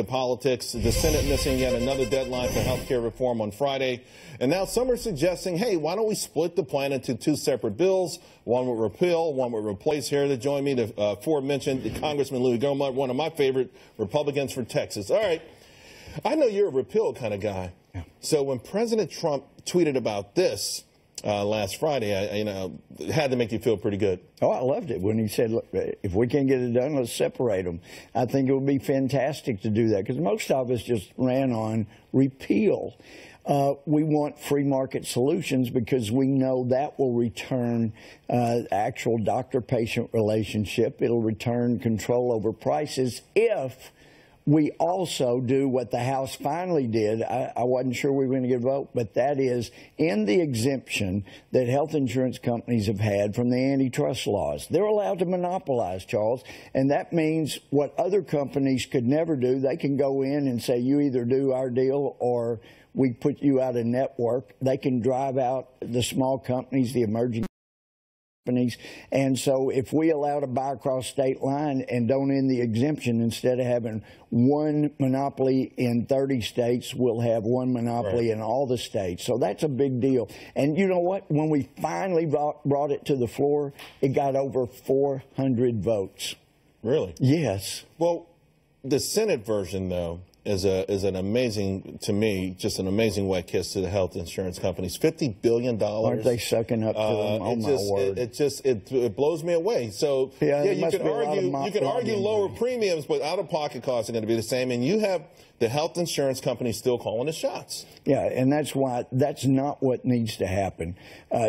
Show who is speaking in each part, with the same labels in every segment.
Speaker 1: to politics. The Senate missing yet another deadline for health care reform on Friday. And now some are suggesting, hey, why don't we split the plan into two separate bills? One would repeal, one would replace. Here to join me, the aforementioned Congressman Louie Gohmert, one of my favorite Republicans from Texas. All right. I know you're a repeal kind of guy. Yeah. So when President Trump tweeted about this last Friday, it had to make you feel pretty good.
Speaker 2: Oh, I loved it when he said, look, if we can't get it done, let's separate them. I think it would be fantastic to do that because most of us just ran on repeal. We want free market solutions because we know that will return actual doctor-patient relationship. It'll return control over prices if we also do what the House finally did. I wasn't sure we were going to get a vote, but that is in the exemption that health insurance companies have had from the antitrust laws. They're allowed to monopolize, Charles, and that means what other companies could never do. They can go in and say, you either do our deal or we put you out of network. They can drive out the small companies, the emerging companies. And so if we allow to buy across state line and don't end the exemption, instead of having one monopoly in 30 states, we'll have one monopoly in all the states. So that's a big deal. And you know what? When we finally brought it to the floor, it got over 400 votes.
Speaker 1: Really?
Speaker 2: Yes.
Speaker 1: Well, the Senate version, though, is an amazing, to me, just an amazing wet kiss to the health insurance companies. $50 billion.
Speaker 2: Aren't they sucking up to them? Oh, my word.
Speaker 1: It blows me away. So, yeah, you can argue lower premiums, but out-of-pocket costs are going to be the same. And you have the health insurance companies still calling the shots.
Speaker 2: Yeah, and that's why that's not what needs to happen.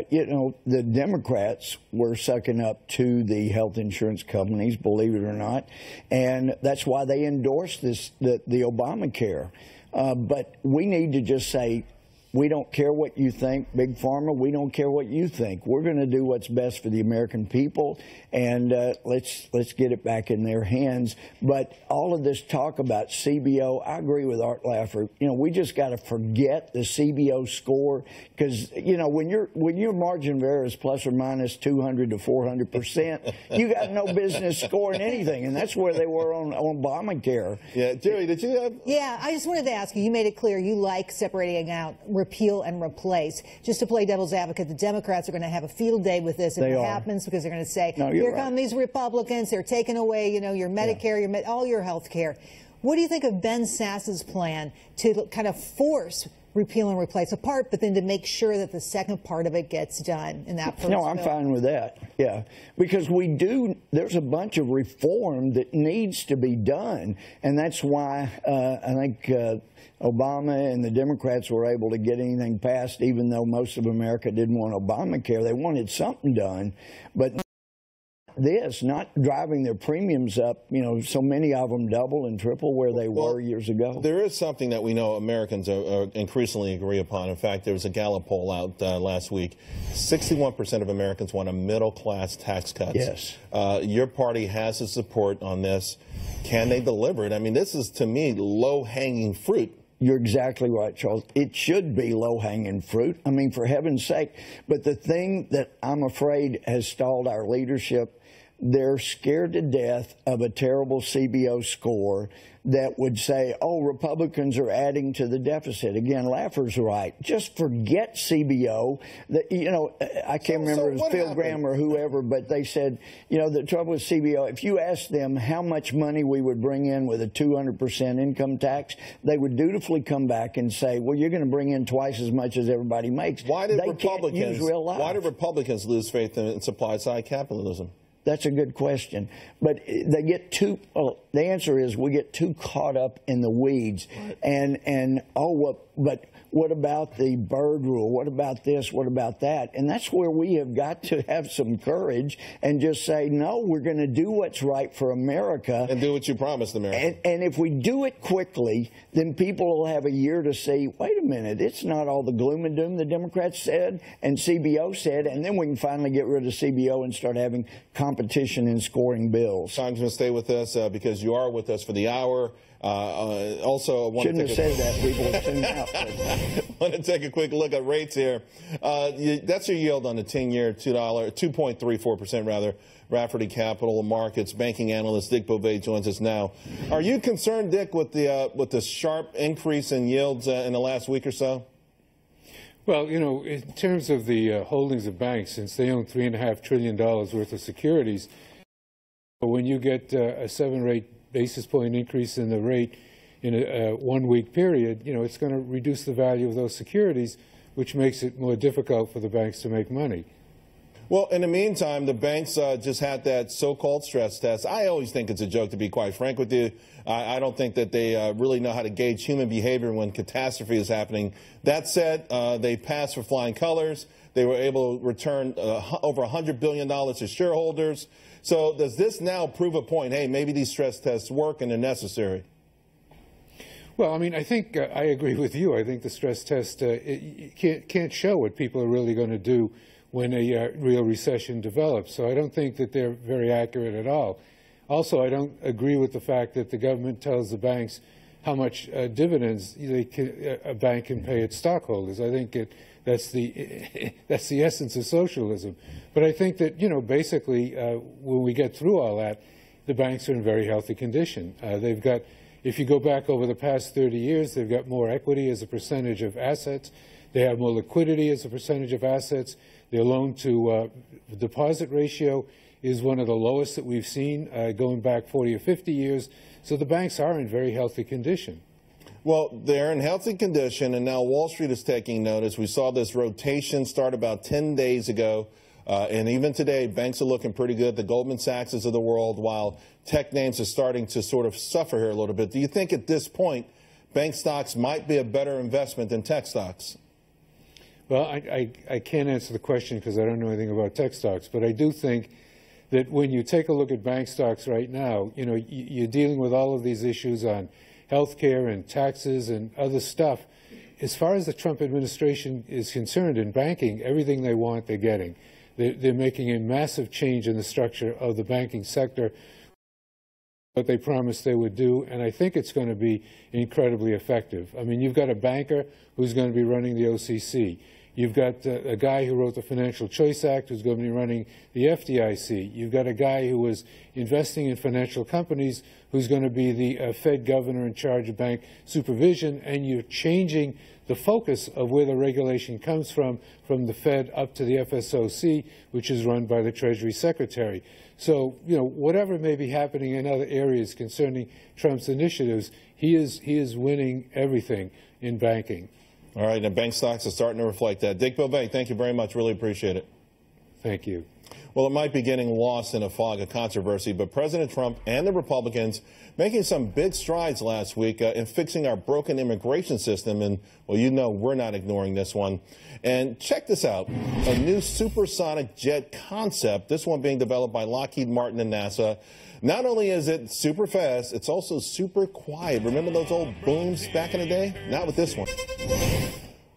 Speaker 2: You know, the Democrats were sucking up to the health insurance companies, believe it or not, and that's why they endorsed this, the Obamacare. But we need to just say, we don't care what you think, Big Pharma. We don't care what you think. We're going to do what's best for the American people, and let's get it back in their hands. But all of this talk about CBO, I agree with Art Laffer. You know, we just got to forget the CBO score because you know when your margin of error is plus or minus 200 to 400%, you got no business scoring anything, and that's where they were on Obamacare.
Speaker 1: Yeah, Jerry, did you have?
Speaker 3: Yeah, I just wanted to ask you. You made it clear you like separating out repeal and replace. Just to play devil's advocate, the Democrats are going to have a field day with this if it happens because they're going to say, here come these Republicans, they're taking away, you know, your Medicare, all your health care. What do you think of Ben Sasse's plan to kind of force repeal and replace apart, but then to make sure that the second part of it gets done in that first
Speaker 2: No, I'm fine with that, yeah. Because there's a bunch of reform that needs to be done, and that's why I think Obama and the Democrats were able to get anything passed, even though most of America didn't want Obamacare. They wanted something done, but this, not driving their premiums up, you know, so many of them double and triple where they were years ago.
Speaker 1: There is something that we know Americans are increasingly agree upon. In fact, there was a Gallup poll out last week. 61% of Americans want a middle-class tax cut.
Speaker 2: Yes.
Speaker 1: Your party has the support on this. Can they deliver it? I mean, this is, to me, low-hanging fruit.
Speaker 2: You're exactly right, Charles. It should be low-hanging fruit. I mean, for heaven's sake. But the thing that I'm afraid has stalled our leadership, they're scared to death of a terrible CBO score that would say, oh, Republicans are adding to the deficit. Again, Laffer's right. Just forget CBO. You know, I can't remember if it was Phil Graham or whoever, but they said, you know, the trouble with CBO, if you ask them how much money we would bring in with a 200% income tax, they would dutifully come back and say, well, you're going to bring in twice as much as everybody makes.
Speaker 1: Why did Republicans lose faith in supply-side capitalism?
Speaker 2: That's a good question. But they get the answer is we get too caught up in the weeds. But what about the bird rule? What about this? What about that? And that's where we have got to have some courage and just say, no, we're going to do what's right for America.
Speaker 1: And do what you promised America.
Speaker 2: And if we do it quickly, then people will have a year to see, wait a minute, it's not all the gloom and doom the Democrats said and CBO said, and then we can finally get rid of CBO and start having competition in scoring bills.
Speaker 1: Congressman, stay with us because you are with us for the hour. Also, I
Speaker 2: shouldn't have said that. People will tune out.
Speaker 1: I want to take a quick look at rates here. That's your yield on the 10-year, 2.34% rather. Rafferty Capital Markets banking analyst Dick Bove joins us now. Are you concerned, Dick, with the sharp increase in yields in the last week or so?
Speaker 4: Well, you know, in terms of the holdings of banks, since they own $3.5 trillion worth of securities, when you get a 7 or 8 basis point increase in the rate in a 1 week period, you know, it's going to reduce the value of those securities, which makes it more difficult for the banks to make money.
Speaker 1: Well, in the meantime, the banks just had that so-called stress test. I always think it's a joke, to be quite frank with you. I don't think that they really know how to gauge human behavior when catastrophe is happening. That said, they passed for flying colors. They were able to return over $100 billion to shareholders. So does this now prove a point, hey, maybe these stress tests work and they're necessary?
Speaker 4: Well, I mean, I think I agree with you. I think the stress test can't show what people are really going to do when a real recession develops. So I don't think that they're very accurate at all. Also, I don't agree with the fact that the government tells the banks how much dividends a bank can pay its stockholders. I think that's the essence of socialism. But I think that, you know, basically, when we get through all that, the banks are in very healthy condition. They've got, if you go back over the past 30 years, they've got more equity as a percentage of assets. They have more liquidity as a percentage of assets. Their loan-to-deposit ratio is one of the lowest that we've seen going back 40 or 50 years. So the banks are in very healthy condition.
Speaker 1: Well, they're in healthy condition, and now Wall Street is taking notice. We saw this rotation start about 10 days ago, and even today, banks are looking pretty good. The Goldman Sachs of the world, while tech names are starting to sort of suffer here a little bit. Do you think at this point bank stocks might be a better investment than tech stocks?
Speaker 4: Well, I can't answer the question because I don't know anything about tech stocks, but I do think that when you take a look at bank stocks right now, you know, you're dealing with all of these issues on health care and taxes and other stuff. As far as the Trump administration is concerned in banking, everything they want, they're getting. They're making a massive change in the structure of the banking sector, what they promised they would do, and I think it's going to be incredibly effective. I mean, you've got a banker who's going to be running the OCC. You've got a guy who wrote the Financial Choice Act who's going to be running the FDIC. You've got a guy who was investing in financial companies who's going to be the Fed governor in charge of bank supervision, and you're changing the focus of where the regulation comes from the Fed up to the FSOC, which is run by the Treasury Secretary. So, you know, whatever may be happening in other areas concerning Trump's initiatives, he is winning everything in banking.
Speaker 1: All right, and bank stocks are starting to reflect that. Dick Bove, thank you very much. Really appreciate it.
Speaker 4: Thank you.
Speaker 1: Well, it might be getting lost in a fog of controversy, but President Trump and the Republicans making some big strides last week in fixing our broken immigration system. And, well, you know we're not ignoring this one. And check this out, a new supersonic jet concept, this one being developed by Lockheed Martin and NASA. Not only is it super fast, it's also super quiet. Remember those old booms back in the day? Not with this one.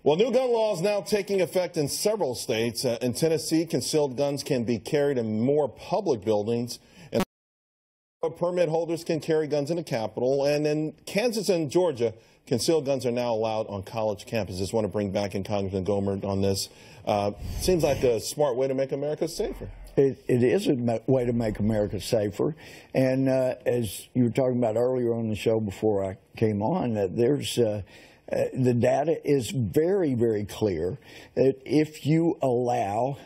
Speaker 1: Well, new gun laws now taking effect in several states. In Tennessee, concealed guns can be carried in more public buildings. And permit holders can carry guns in the Capitol. And in Kansas and Georgia, concealed guns are now allowed on college campuses. Want to bring back in Congressman Gohmert on this. Seems like a smart way to make America safer.
Speaker 2: It is a way to make America safer. And as you were talking about earlier on the show before I came on, there's the data is very, very clear that if you allow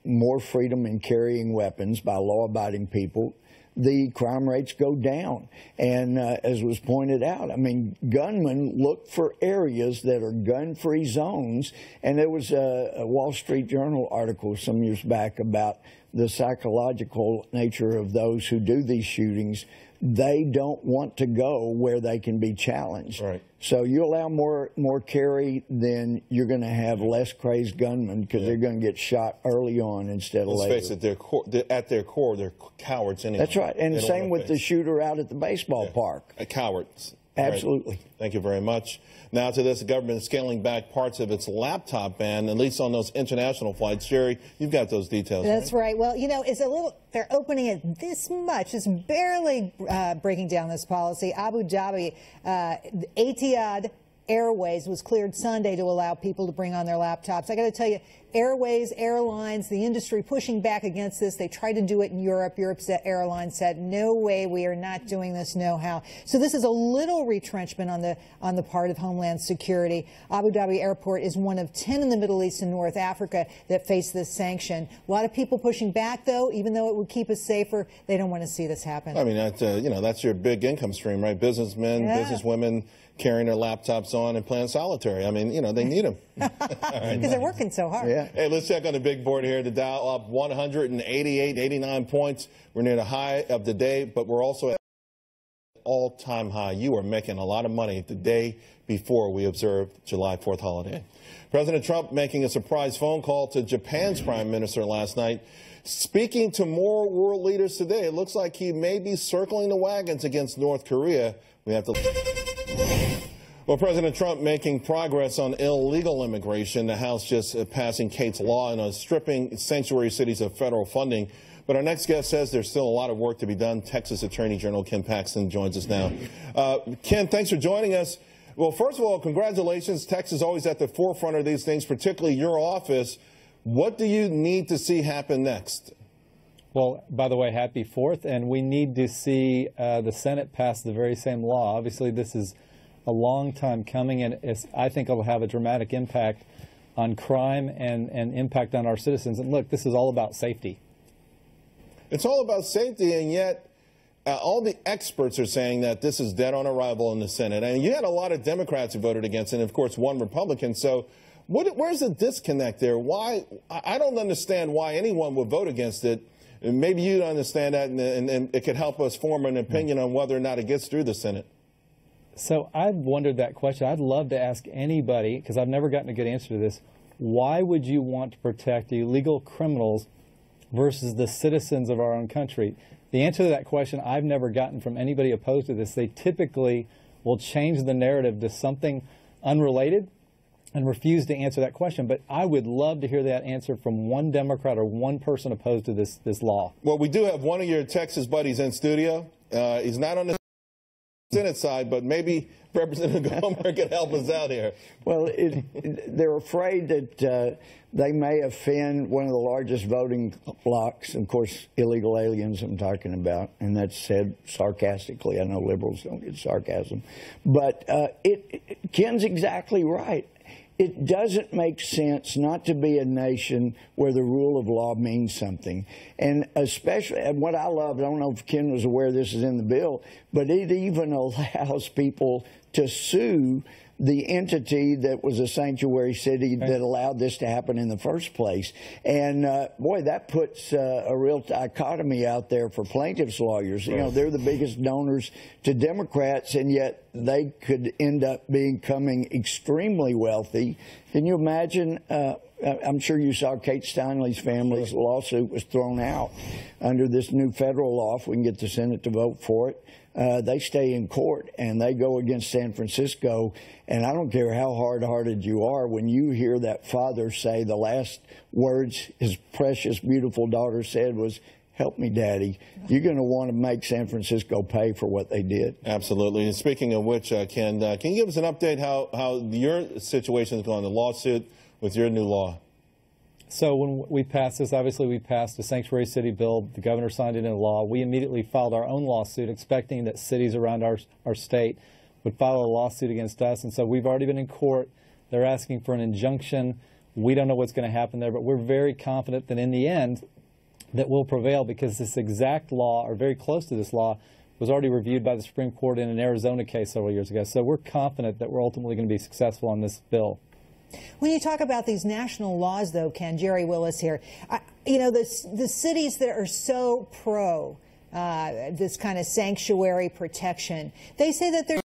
Speaker 2: more freedom in carrying weapons by law-abiding people, the crime rates go down. And as was pointed out, I mean, gunmen look for areas that are gun-free zones. And there was a Wall Street Journal article some years back about the psychological nature of those who do these shootings. They don't want to go where they can be challenged. Right. So you allow more carry, then you're going to have less crazed gunmen because they're going to get shot early on instead of later.
Speaker 1: Let's face it, at their core, they're cowards anyway.
Speaker 2: That's right. And the same with the shooter out at the baseball park.
Speaker 1: Cowards.
Speaker 2: Absolutely.
Speaker 1: Right. Thank you very much. Now to this, the government is scaling back parts of its laptop ban, at least on those international flights. Jerry, you've got those details.
Speaker 3: That's right. Well, you know, it's a little, they're opening it this much. It's barely breaking down this policy. Abu Dhabi, Etihad Airways was cleared Sunday to allow people to bring on their laptops. I got to tell you, Airways, airlines, the industry pushing back against this. They tried to do it in Europe. Europe's airlines said, no way, we are not doing this, no how. So this is a little retrenchment on the part of Homeland Security. Abu Dhabi Airport is one of 10 in the Middle East and North Africa that face this sanction. A lot of people pushing back, though, even though it would keep us safer. They don't want to see this happen.
Speaker 1: I mean, that's, you know, that's your big income stream, right? Businessmen, businesswomen carrying their laptops on and playing solitary. I mean, you know, they need them.
Speaker 3: Because they're working so hard.
Speaker 2: Yeah.
Speaker 1: Hey, let's check on the big board here. The Dow up 188, 89 points. We're near the high of the day, but we're also at all-time high. You are making a lot of money the day before we observed July 4th holiday. President Trump making a surprise phone call to Japan's prime minister last night. Speaking to more world leaders today, it looks like he may be circling the wagons against North Korea. We have to... Well, President Trump making progress on illegal immigration. The House just passing Kate's law and stripping sanctuary cities of federal funding. But our next guest says there's still a lot of work to be done. Texas Attorney General Ken Paxton joins us now. Ken, thanks for joining us. Well, first of all, congratulations. Texas is always at the forefront of these things, particularly your office. What do you need to see happen next?
Speaker 5: Well, by the way, happy 4th, and we need to see the Senate pass the very same law. Obviously, this is a long time coming, and I think it will have a dramatic impact on crime and impact on our citizens. And look, this is all about safety.
Speaker 1: It's all about safety, and yet all the experts are saying that this is dead on arrival in the Senate. And you had a lot of Democrats who voted against it, and, of course, one Republican. So where's the disconnect there? Why? I don't understand why anyone would vote against it. Maybe you understand that, and it could help us form an opinion on whether or not it gets through the Senate.
Speaker 5: So I've wondered that question. I'd love to ask anybody, because I've never gotten a good answer to this, why would you want to protect illegal criminals versus the citizens of our own country? The answer to that question I've never gotten from anybody opposed to this. They typically will change the narrative to something unrelated and refuse to answer that question. But I would love to hear that answer from one Democrat or one person opposed to this law.
Speaker 1: Well, we do have one of your Texas buddies in studio. He's not on the Senate side, but maybe Representative Gohmert can help us out here.
Speaker 2: Well, they're afraid that they may offend one of the largest voting blocs, of course, illegal aliens I'm talking about, and that's said sarcastically. I know liberals don't get sarcasm. But Ken's exactly right. It doesn't make sense not to be a nation where the rule of law means something. And especially, and what I love, I don't know if Ken was aware this is in the bill, but it even allows people to sue the entity that was a sanctuary city that allowed this to happen in the first place. And, boy, that puts a real dichotomy out there for plaintiffs' lawyers. You know, they're the biggest donors to Democrats, and yet they could end up becoming extremely wealthy. Can you imagine? I'm sure you saw Kate Steinle's family's lawsuit was thrown out under this new federal law, if we can get the Senate to vote for it. They stay in court, and they go against San Francisco. And I don't care how hard-hearted you are, when you hear that father say the last words his precious, beautiful daughter said was, "Help me, Daddy," you're going to want to make San Francisco pay for what they did.
Speaker 1: Absolutely. And speaking of which, Ken, can you give us an update how your situation is going, the lawsuit with your new law?
Speaker 5: So when we passed this, obviously we passed a sanctuary city bill. The governor signed it into law. We immediately filed our own lawsuit, expecting that cities around our state would file a lawsuit against us. And so we've already been in court. They're asking for an injunction. We don't know what's going to happen there, but we're very confident that in the end that we'll prevail, because this exact law, or very close to this law, was already reviewed by the Supreme Court in an Arizona case several years ago. So we're confident that we're ultimately going to be successful on this bill.
Speaker 3: When you talk about these national laws, though, Ken, Jerry Willis here, you know, the cities that are so pro this kind of sanctuary protection, they say that they're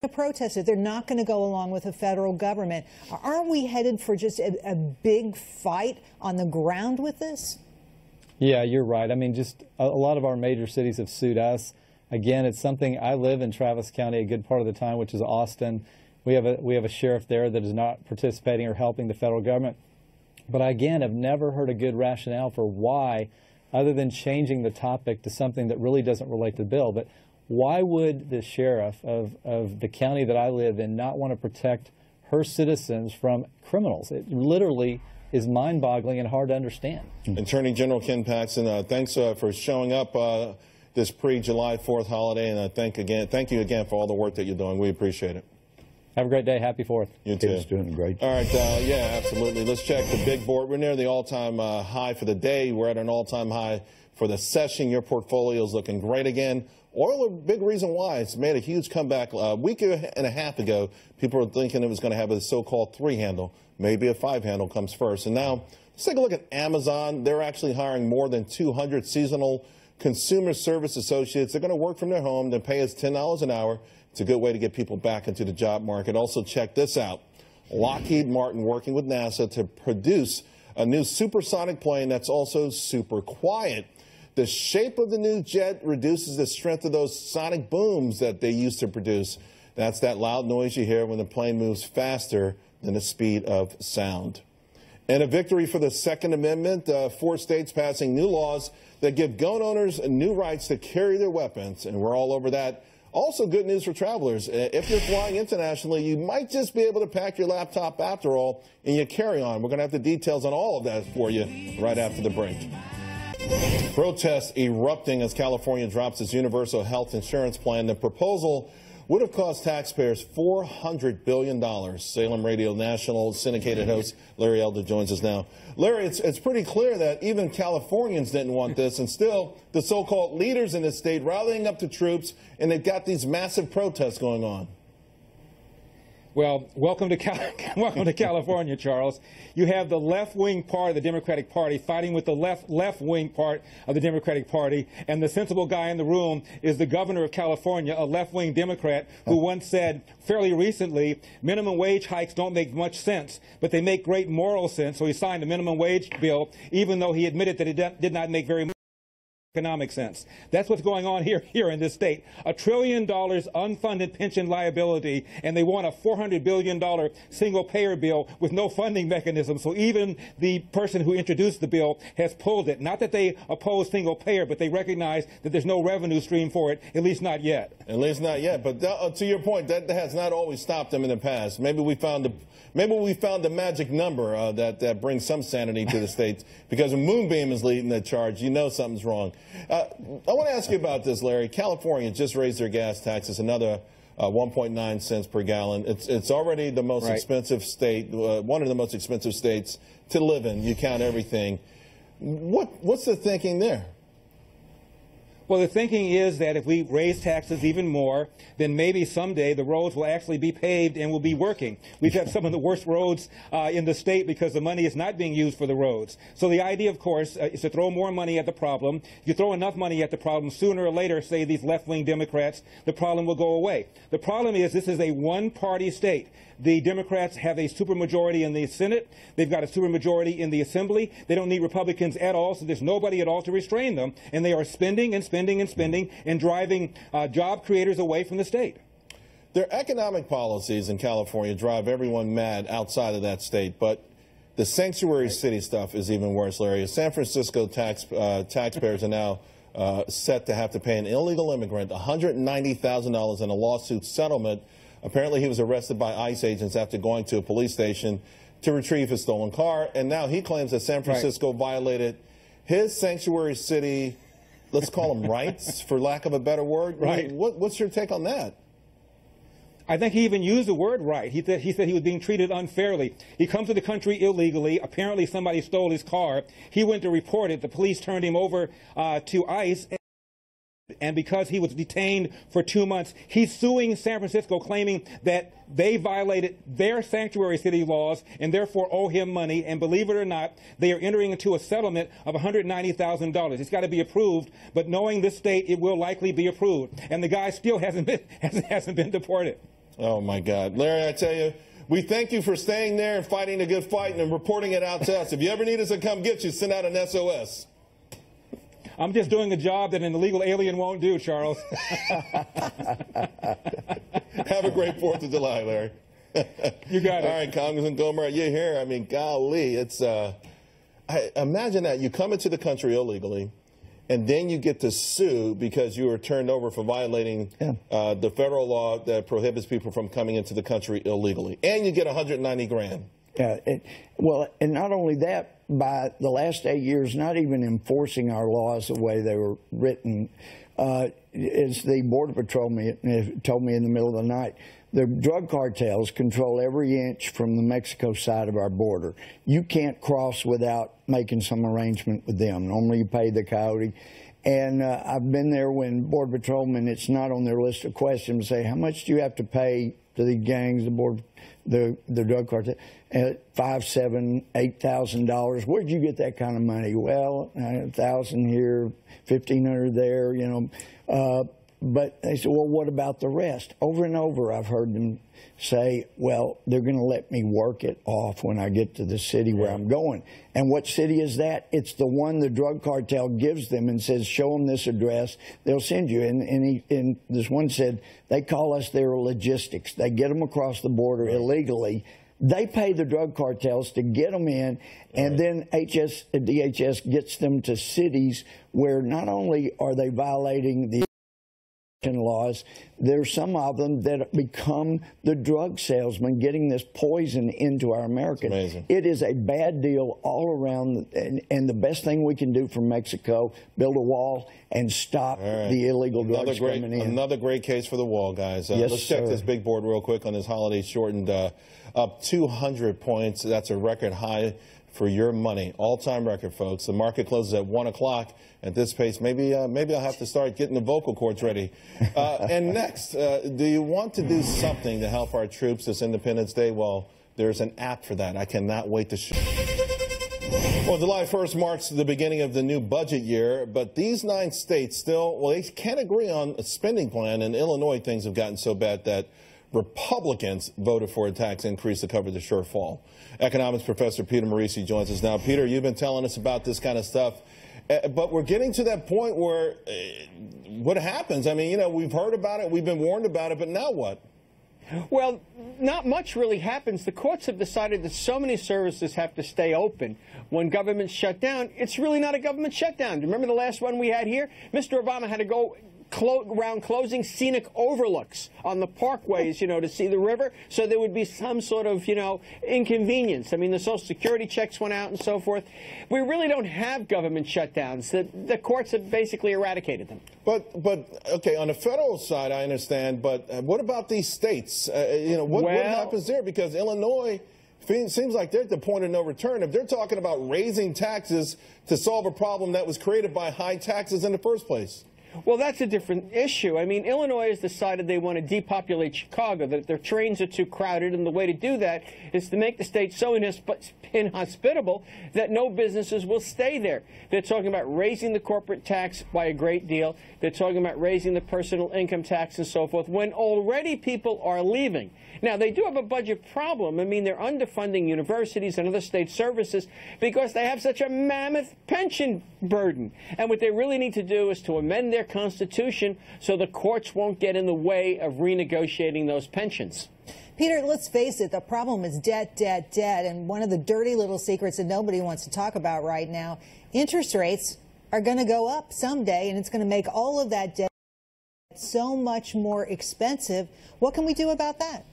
Speaker 3: going to protest it. They're not going to go along with the federal government. Aren't we headed for just a big fight on the ground with this?
Speaker 5: Yeah, you're right. I mean, just a lot of our major cities have sued us. Again, it's something, I live in Travis County a good part of the time, which is Austin. We have a sheriff there that is not participating or helping the federal government. But again, I've never heard a good rationale for why, other than changing the topic to something that really doesn't relate to the bill. But why would the sheriff of the county that I live in not want to protect her citizens from criminals? It literally is mind-boggling and hard to understand.
Speaker 1: Attorney General Ken Paxton, thanks for showing up this pre-July 4th holiday, and thank you again for all the work that you're doing. We appreciate it.
Speaker 5: Have a great day. Happy 4th.
Speaker 1: You too.
Speaker 2: It's doing a great job.
Speaker 1: All right, yeah, absolutely. Let's check the big board. We're near the all-time high for the day. We're at an all-time high for the session. Your portfolio is looking great again. Oil, a big reason why. It's made a huge comeback. A week and a half ago, people were thinking it was going to have a so-called 3-handle. Maybe a 5-handle comes first. And now, let's take a look at Amazon. They're actually hiring more than 200 seasonal consumer service associates. They're going to work from their home. They pay us $10 an hour. It's a good way to get people back into the job market. Also, check this out. Lockheed Martin working with NASA to produce a new supersonic plane that's also super quiet. The shape of the new jet reduces the strength of those sonic booms that they used to produce. That's that loud noise you hear when the plane moves faster than the speed of sound. And a victory for the Second Amendment, 4 states passing new laws that give gun owners new rights to carry their weapons, and we're all over that. Also good news for travelers. If you're flying internationally, you might just be able to pack your laptop after all in your carry-on. We're going to have the details on all of that for you right after the break. Protests erupting as California drops its universal health insurance plan. The proposal would have cost taxpayers $400 billion. Salem Radio National syndicated host Larry Elder joins us now. Larry, it's pretty clear that even Californians didn't want this, and still the so-called leaders in the state rallying up the troops, and they've got these massive protests going on.
Speaker 6: Well, welcome to California, Charles. You have the left-wing part of the Democratic Party fighting with the left-wing part of the Democratic Party, and the sensible guy in the room is the governor of California, a left-wing Democrat, who once said fairly recently, minimum wage hikes don't make much sense, but they make great moral sense. So he signed a minimum wage bill, even though he admitted that it did not make very much economic sense. That's what's going on here in this state. $1 trillion unfunded pension liability, and they want a $400 billion single-payer bill with no funding mechanism. So even the person who introduced the bill has pulled it. Not that they oppose single-payer, but they recognize that there's no revenue stream for it, at least not yet.
Speaker 1: At least not yet. But to your point, that has not always stopped them in the past. Maybe we found the magic number that brings some sanity to the states, because when Moonbeam is leading the charge, you know something's wrong. I want to ask you about this, Larry. California just raised their gas taxes another 1.9 cents per gallon. It's already the most expensive state, one of the most expensive states to live in. You count everything. What's the thinking there?
Speaker 6: Well, the thinking is that if we raise taxes even more, then maybe someday the roads will actually be paved and will be working. We've had some of the worst roads in the state because the money is not being used for the roads. So the idea, of course, is to throw more money at the problem. If you throw enough money at the problem, sooner or later, say these left-wing Democrats, the problem will go away. The problem is this is a one-party state. The Democrats have a supermajority in the Senate. They've got a supermajority in the Assembly. They don't need Republicans at all, so there's nobody at all to restrain them. And they are spending and spending and spending and driving job creators away from the state.
Speaker 1: Their economic policies in California drive everyone mad outside of that state, but the sanctuary city stuff is even worse, Larry. San Francisco taxpayers are now set to have to pay an illegal immigrant $190,000 in a lawsuit settlement. Apparently, he was arrested by ICE agents after going to a police station to retrieve his stolen car, and now he claims that San Francisco violated his sanctuary city, let's call them rights, for lack of a better word.
Speaker 6: Right.
Speaker 1: What's your take on that?
Speaker 6: I think he even used the word right. He said he was being treated unfairly. He comes to the country illegally. Apparently, somebody stole his car. He went to report it. The police turned him over to ICE. And because he was detained for 2 months, he's suing San Francisco, claiming that they violated their sanctuary city laws and therefore owe him money. And believe it or not, they are entering into a settlement of $190,000. It's got to be approved, but knowing this state, it will likely be approved. And the guy still hasn't been deported.
Speaker 1: Oh, my God. Larry, I tell you, we thank you for staying there and fighting a good fight and reporting it out to us. If you ever need us to come get you, send out an SOS.
Speaker 6: I'm just doing a job that an illegal alien won't do, Charles.
Speaker 1: Have a great 4th of July, Larry.
Speaker 6: You got it.
Speaker 1: All right, Congressman Gohmert, you're here. I mean, golly, it's imagine that you come into the country illegally, and then you get to sue because you were turned over for violating the federal law that prohibits people from coming into the country illegally, and you get 190 grand.
Speaker 2: Yeah, well, and not only that, by the last 8 years, not even enforcing our laws the way they were written. As the Border Patrol told me in the middle of the night, the drug cartels control every inch from the Mexico side of our border. You can't cross without making some arrangement with them. Normally you pay the coyote. And I've been there when Border Patrolmen, it's not on their list of questions, say, how much do you have to pay to the gangs, the drug cartel? $5,000, $7,000, $8,000. Where'd you get that kind of money? Well, $1,000 here, $1,500 there, you know. But they said, well, what about the rest? Over and over, I've heard them say, well, they're going to let me work it off when I get to the city where I'm going. And what city is that? It's the one the drug cartel gives them and says, show them this address, they'll send you. And this one said, they call us their logistics. They get them across the border illegally. They pay the drug cartels to get them in, and then DHS gets them to cities where not only are they violating the laws, there's some of them that become the drug salesmen getting this poison into our Americans.
Speaker 1: Amazing.
Speaker 2: It is a bad deal all around, and the best thing we can do for Mexico, build a wall and stop the illegal drugs coming in.
Speaker 1: Another great case for the wall, guys.
Speaker 2: Yes,
Speaker 1: let's check this big board real quick on this holiday shortened, up 200 points. That's a record high for your money. All-time record, folks. The market closes at 1 o'clock. At this pace, maybe I'll have to start getting the vocal cords ready. And next, do you want to do something to help our troops this Independence Day? Well, there's an app for that. I cannot wait to show. Well, July 1st marks the beginning of the new budget year, but these 9 states still, well, they can't agree on a spending plan. In Illinois, things have gotten so bad that Republicans voted for a tax increase to cover the shortfall. Economics professor Peter Marisi joins us now. Peter, you've been telling us about this kind of stuff, but we're getting to that point where what happens? I mean, you know, we've heard about it, we've been warned about it, but now what?
Speaker 7: Well, not much really happens. The courts have decided that so many services have to stay open. When governments shut down, it's really not a government shutdown. Remember the last one we had here? Mr. Obama had to go around closing scenic overlooks on the parkways, you know, to see the river, so there would be some sort of, you know, inconvenience. I mean, the Social Security checks went out and so forth. We really don't have government shutdowns. The courts have basically eradicated them.
Speaker 1: But okay, on the federal side, I understand, but what about these states? You know, what happens there? Because Illinois seems like they're at the point of no return. If they're talking about raising taxes to solve a problem that was created by high taxes in the first place.
Speaker 7: Well, that's a different issue. I mean, Illinois has decided they want to depopulate Chicago, that their trains are too crowded, and the way to do that is to make the state so inhospitable that no businesses will stay there. They're talking about raising the corporate tax by a great deal. They're talking about raising the personal income tax and so forth, when already people are leaving. Now, they do have a budget problem. I mean, they're underfunding universities and other state services because they have such a mammoth pension burden. And what they really need to do is to amend their Constitution so the courts won't get in the way of renegotiating those pensions.
Speaker 3: Peter, let's face it, the problem is debt, debt, debt. And one of the dirty little secrets that nobody wants to talk about right now, interest rates are going to go up someday, and it's going to make all of that debt so much more expensive. What can we do about that?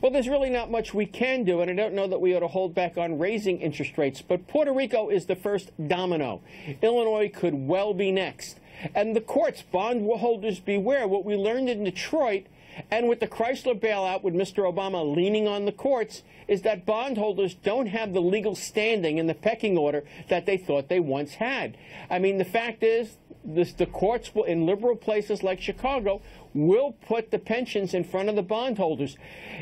Speaker 7: Well, there's really not much we can do, and I don't know that we ought to hold back on raising interest rates. But Puerto Rico is the first domino. Illinois could well be next. And the courts, bondholders beware. What we learned in Detroit, and with the Chrysler bailout, with Mr. Obama leaning on the courts, is that bondholders don't have the legal standing in the pecking order that they thought they once had. I mean, the fact is, the courts will, in liberal places like Chicago, will put the pensions in front of the bondholders.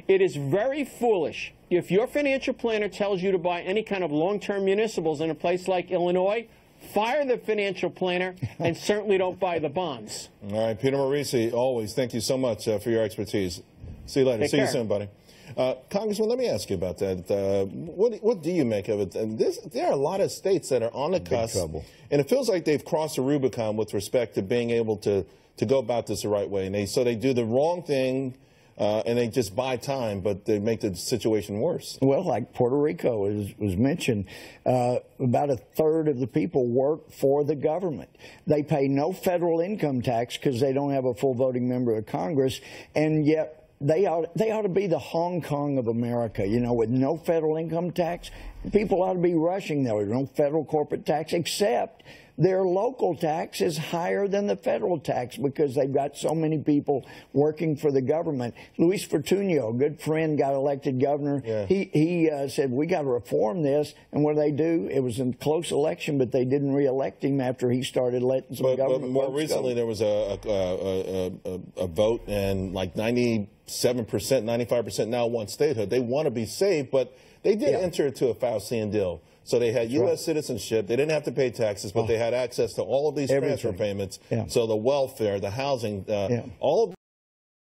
Speaker 7: It is very foolish. If your financial planner tells you to buy any kind of long-term municipals in a place like Illinois, fire the financial planner and certainly don't buy the bonds.
Speaker 1: All right, Peter Marisi, always thank you so much for your expertise. See you later.
Speaker 7: Take
Speaker 1: See
Speaker 7: care.
Speaker 1: you soon, buddy. Congressman, let me ask you about that. What do you make of it? And there are a lot of states that are on the cusp, and it feels like they've crossed the Rubicon with respect to being able to go about this the right way. And so they do the wrong thing, and they just buy time, but they make the situation worse.
Speaker 2: Well, like Puerto Rico was mentioned, about a third of the people work for the government. They pay no federal income tax because they don't have a full voting member of Congress, and yet they ought to be the Hong Kong of America, you know, with no federal income tax. People ought to be rushing there with no federal corporate tax, except their local tax is higher than the federal tax because they've got so many people working for the government. Luis Fortunio, a good friend, got elected governor. Yeah. He said, we got to reform this. And what did they do? It was a close election, but they didn't reelect him after he started letting some government. But
Speaker 1: more recently, there was a vote, and like 97%, 95% now want statehood. They want to be saved, but they did enter into a Faustian deal. So they had U.S. citizenship. They didn't have to pay taxes, but they had access to all of these transfer payments. Yeah. So the welfare, the housing, all of that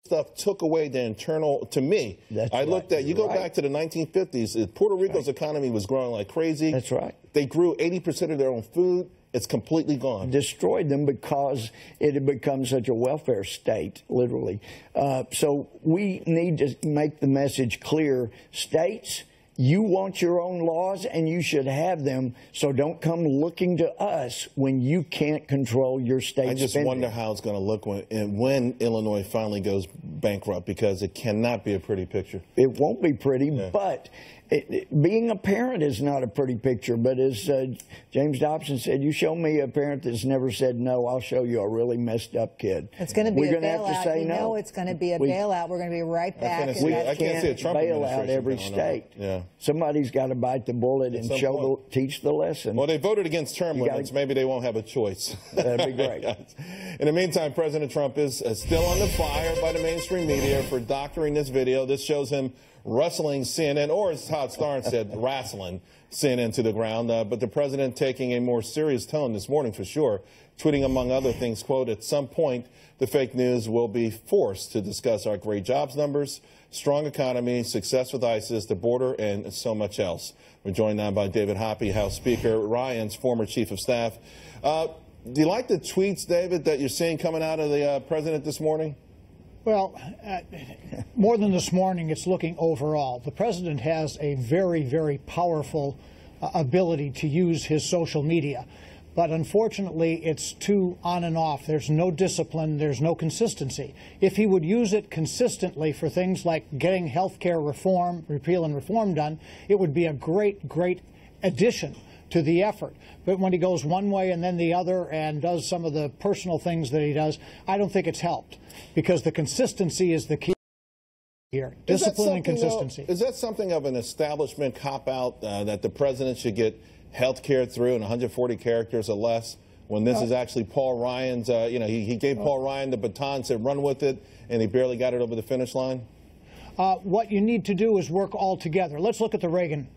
Speaker 1: stuff took away the internal, to me. I looked at, you go back to the 1950s, Puerto Rico's economy was growing like crazy.
Speaker 2: That's right.
Speaker 1: They grew 80% of their own food. It's completely gone.
Speaker 2: Destroyed them because it had become such a welfare state, literally. So we need to make the message clear. States, you want your own laws, and you should have them, so don't come looking to us when you can't control your state spending.
Speaker 1: I just wonder how it's going to look when Illinois finally goes bankrupt, because it cannot be a pretty picture.
Speaker 2: It won't be pretty, but being a parent is not a pretty picture. But as James Dobson said, you show me a parent that's never said no, I'll show you a really messed up kid.
Speaker 3: It's going to be
Speaker 2: We're
Speaker 3: a
Speaker 2: going to have to say
Speaker 3: you
Speaker 2: no.
Speaker 3: know it's going to be a bailout. We're going to be right back.
Speaker 1: I can't see a Trump
Speaker 2: bail out every state.
Speaker 1: Yeah.
Speaker 2: Somebody's got to bite the bullet and teach the lesson.
Speaker 1: Well, they voted against term limits. Maybe they won't have a choice.
Speaker 2: That'd be great.
Speaker 1: In the meantime, President Trump is still under fire by the mainstream media for doctoring this video. This shows him wrestling CNN, or as Todd Starnes said, wrestling CNN to the ground. But the president taking a more serious tone this morning for sure, tweeting among other things, quote, at some point the fake news will be forced to discuss our great jobs numbers, strong economy, success with ISIS, the border, and so much else. We're joined now by David Hoppe, House Speaker, Ryan's former chief of staff. Do you like the tweets, David, that you're seeing coming out of the president this morning?
Speaker 8: Well, more than this morning, it's looking overall. The president has a very, very powerful ability to use his social media. But unfortunately, it's too on and off. There's no discipline. There's no consistency. If he would use it consistently for things like getting health care reform, repeal and reform done, it would be a great, great addition to the effort. But when he goes one way and then the other and does some of the personal things that he does, I don't think it's helped, because the consistency is the key here. Discipline and consistency.
Speaker 1: Is that something of an establishment cop-out that the president should get health care through in 140 characters or less, when this is actually Paul Ryan's, he gave Paul Ryan the baton, said run with it, and he barely got it over the finish line?
Speaker 8: What you need to do is work all together. Let's look at the Reagan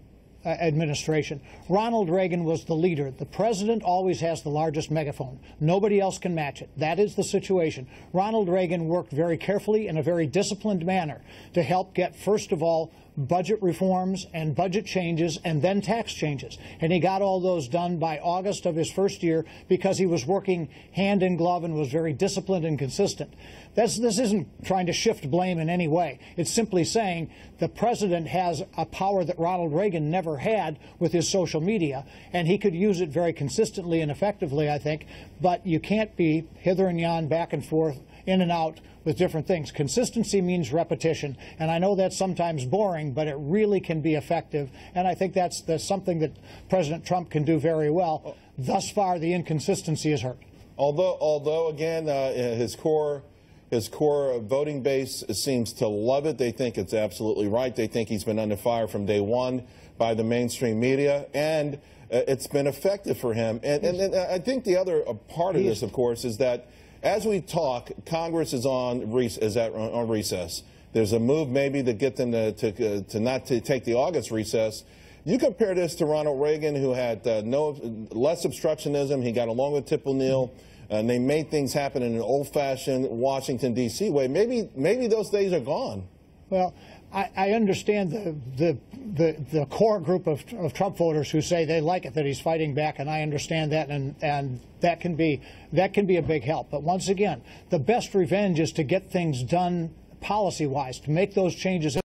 Speaker 8: administration. Ronald Reagan was the leader. The president always has the largest megaphone. Nobody else can match it. That is the situation. Ronald Reagan worked very carefully in a very disciplined manner to help get, first of all, budget reforms and budget changes and then tax changes. And he got all those done by August of his first year because he was working hand in glove and was very disciplined and consistent. This isn't trying to shift blame in any way. It's simply saying the president has a power that Ronald Reagan never had with his social media, and he could use it very consistently and effectively, I think. But you can't be hither and yon, back and forth, in and out with different things. Consistency means repetition, and I know that's sometimes boring, but it really can be effective, and I think that's something that President Trump can do very well. Thus far, the inconsistency has hurt.
Speaker 1: Although again, his core voting base seems to love it. They think it's absolutely right. They think he's been under fire from day one by the mainstream media, and it's been effective for him. And I think the other part of this, of course, is that as we talk, Congress is on recess. There's a move maybe to get them to not take the August recess. You compare this to Ronald Reagan, who had less obstructionism. He got along with Tip O'Neill, and they made things happen in an old-fashioned Washington, D.C. way. Maybe those days are gone.
Speaker 8: Well, I understand the core group of Trump voters who say they like it that he's fighting back, and I understand that, and that can be a big help. But once again, the best revenge is to get things done policy-wise, to make those changes in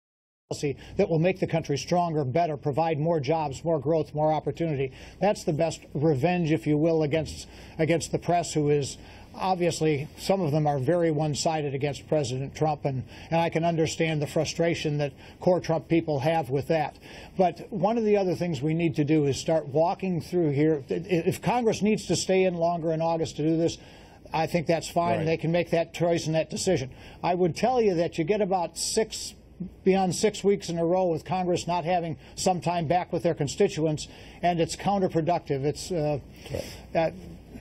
Speaker 8: policy that will make the country stronger, better, provide more jobs, more growth, more opportunity. That's the best revenge, if you will, against the press, who is obviously, some of them are very one-sided against President Trump, and I can understand the frustration that core Trump people have with that. But one of the other things we need to do is start walking through here. If Congress needs to stay in longer in August to do this, I think that's fine. Right. They can make that choice and that decision. I would tell you that you get about beyond 6 weeks in a row with Congress not having some time back with their constituents, and it's counterproductive. It's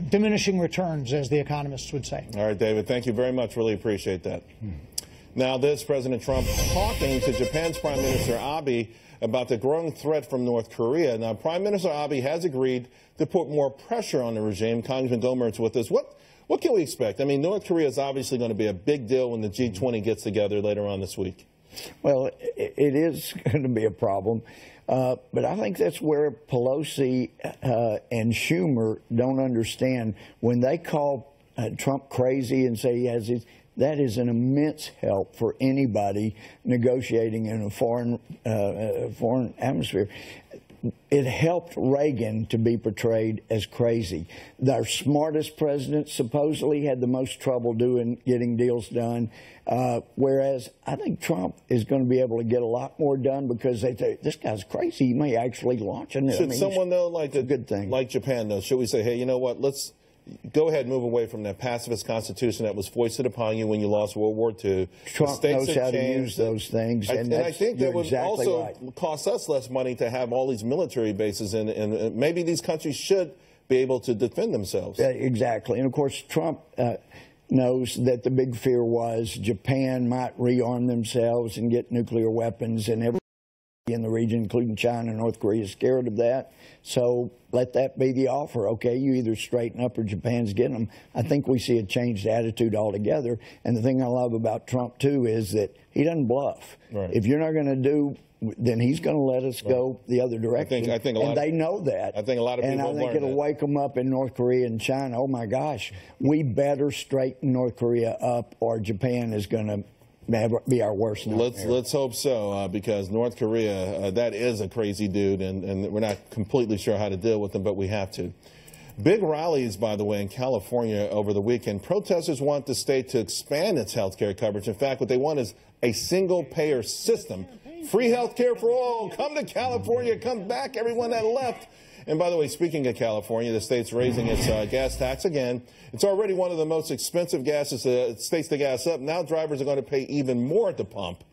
Speaker 8: diminishing returns, as the economists would say.
Speaker 1: All right, David, thank you very much. Really appreciate that. Now, President Trump talking to Japan's Prime Minister Abe about the growing threat from North Korea. Now, Prime Minister Abe has agreed to put more pressure on the regime. Congressman Gohmert's with us. What can we expect? I mean, North Korea is obviously going to be a big deal when the G20 gets together later on this week.
Speaker 2: Well, it is going to be a problem. But I think that's where Pelosi and Schumer don't understand. When they call Trump crazy and say he has these, that is an immense help for anybody negotiating in a foreign atmosphere. It helped Reagan to be portrayed as crazy. Our smartest president supposedly had the most trouble getting deals done, whereas I think Trump is going to be able to get a lot more done because they say, this guy's crazy. He may actually launch it.
Speaker 1: Should someone, though, like a good thing, like Japan, though, should we say, hey, you know what, let's go ahead and move away from that pacifist constitution that was foisted upon you when you lost World War II.
Speaker 2: Trump knows how to use those things.
Speaker 1: And I think that would also cost us less money to have all these military bases, and maybe these countries should be able to defend themselves.
Speaker 2: Exactly. And, of course, Trump knows that the big fear was Japan might rearm themselves and get nuclear weapons, and everybody in the region, including China and North Korea, is scared of that. So let that be the offer. Okay, you either straighten up or Japan's getting them. I think we see a changed attitude altogether. And the thing I love about Trump, too, is that he doesn't bluff. Right. If you're not going to do, then he's going to let us go the other direction.
Speaker 1: I think
Speaker 2: and they know that.
Speaker 1: I think a lot of people
Speaker 2: And I think it'll wake them up in North Korea and China. Oh, my gosh, we better straighten North Korea up or Japan is going to be our worst nightmare.
Speaker 1: Let's hope so, because North Korea, that is a crazy dude, and we're not completely sure how to deal with him, but we have to. Big rallies, by the way, in California over the weekend. Protesters want the state to expand its health care coverage. In fact, what they want is a single-payer system. Free health care for all. Come to California. Come back, everyone that left. And by the way, speaking of California, the state's raising its gas tax again. It's already one of the most expensive gases states to gas up. Now drivers are going to pay even more at the pump.